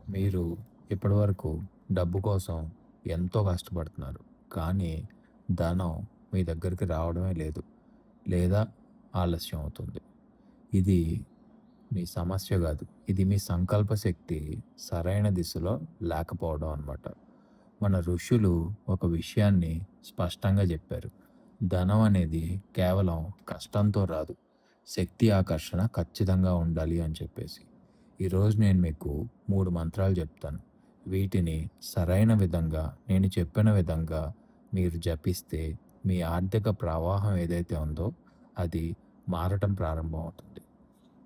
మీరు ఇప్పటివరకు డబ్బు కోసం ఎంతో కష్టపడుతున్నారు. కానీ ధనం మీ దగ్గరికి రావడమే లేదు. లేదా ఆలస్యం అవుతుంది. ఇది మీ సమస్య గాదు. ఇది మీ సంకల్ప శక్తి సరైన దిశలో లేకపోవడం అన్నమాట. మన ఋషులు ఒక విషయాన్ని స్పష్టంగా జెప్పారు. ధనం అనేది కేవలం కష్టంతో రాదు. శక్తి ఆకర్షణ ఖచ్చితంగా ఉండాలి అని చెప్పేసి. ఈరోజు నేను మీకు 3 మంత్రాలు చెప్తాను. వీటిని సరైన విధంగా నేను చెప్పిన విధంగా మీరు జపిస్తే మీ ఆర్థిక ప్రవాహం ఏదైతే ఉందో అది మారటం ప్రారంభమవుతుంది.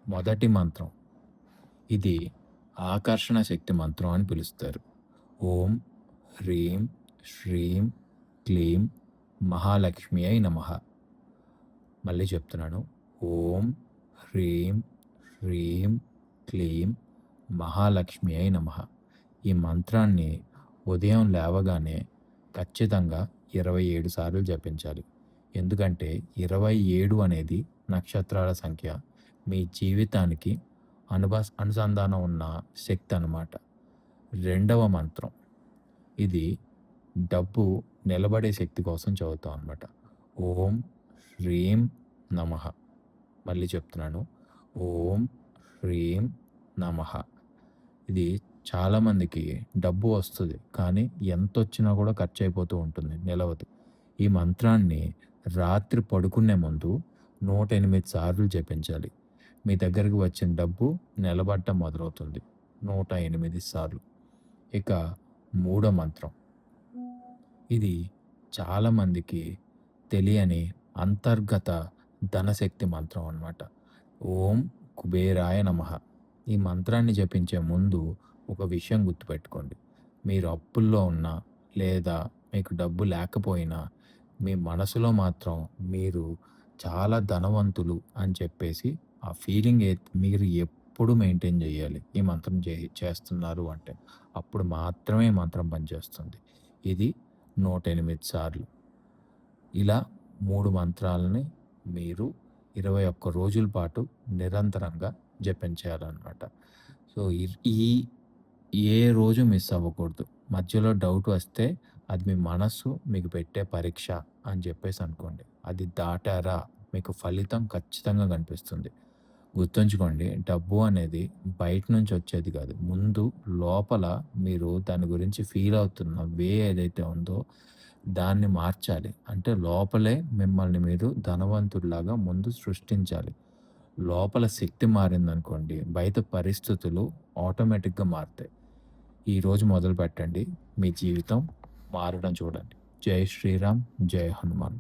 మొదటి మంత్రం ఇది ఆకర్షణ శక్తి మంత్రం అని పిలుస్తారు. ఓం హ్రీం శ్రీం క్లీం మహాలక్ష్మియై నమః. మళ్ళీ చెప్తున్నాను. ఓం హ్రీం హ్రీం క్లీం మహాలక్ష్మియై నమః. ఈ మంత్రాన్ని ఉదయం లేవగానే ఖచ్చితంగా 27 సార్లు జపించాలి. ఎందుకంటే 27 అనేది నక్షత్రాల సంఖ్య. మీ జీవితానికి అనుసంధానం ఉన్న శక్తి అన్నమాట. రెండవ మంత్రం ఇది డబ్బు నిలబడే శక్తి కోసం చదువుతాం అన్నమాట. ఓం హ్రీం నమః. మళ్ళీ చెప్తున్నాను. ఓం హ్రీం నమః. ఇది చాలామందికి డబ్బు వస్తది. కానీ ఎంతొచ్చినా కూడా ఖర్చయిపోతూ ఉంటుంది. నిలవదు. ఈ మంత్రాన్ని రాత్రి పడుకునే ముందు 108 సార్లు జపించాలి. మీ దగ్గరికి వచ్చిన డబ్బు నిలబడటం మొదలవుతుంది. 108 సార్లు. ఇక మూడో మంత్రం. ఇది చాలామందికి తెలియని అంతర్గత ధనశక్తి మంత్రం అన్నమాట. ఓం కుబేరాయ నమః. ఈ మంత్రాన్ని జపించే ముందు ఒక విషయం గుర్తుపెట్టుకోండి. మీరు అప్పుల్లో ఉన్నా లేదా మీకు డబ్బు లేకపోయినా మీ మనసులో మాత్రం మీరు చాలా ధనవంతులు అని చెప్పేసి ఆ ఫీలింగ్ మీరు ఎప్పుడు మెయింటైన్ చేయాలి. ఈ మంత్రం చేస్తున్నారు అంటే. అప్పుడు మాత్రమే ఈ మంత్రం పనిచేస్తుంది. ఇది 108 సార్లు. ఇలా 3 మంత్రాలని మీరు 21 రోజుల పాటు నిరంతరంగా జపించేయాలన్నమాట. సో, ఈ ఏ రోజు మిస్ అవ్వకూడదు. మధ్యలో డౌట్ వస్తే అది మీ మనస్సు మీకు పెట్టే పరీక్ష అని చెప్పేసి అనుకోండి. అది దాటారా మీకు ఫలితం ఖచ్చితంగా కనిపిస్తుంది. గుర్తుంచుకోండి, డబ్బు అనేది బయట నుంచి వచ్చేది కాదు. ముందు లోపల మీరు దాని గురించి ఫీల్ అవుతున్న ఏదైతే ఉందో దాన్ని మార్చాలి. అంటే లోపలే మిమ్మల్ని మీరు ధనవంతుడిలాగా ముందు సృష్టించాలి. లోపల శక్తి మారిందనుకోండి, బయట పరిస్థితులు ఆటోమేటిక్‌గా మారుతాయి. ఈరోజు మొదలుపెట్టండి. మీ జీవితం మారడం చూడండి. జై శ్రీరామ్! జై హనుమాన్!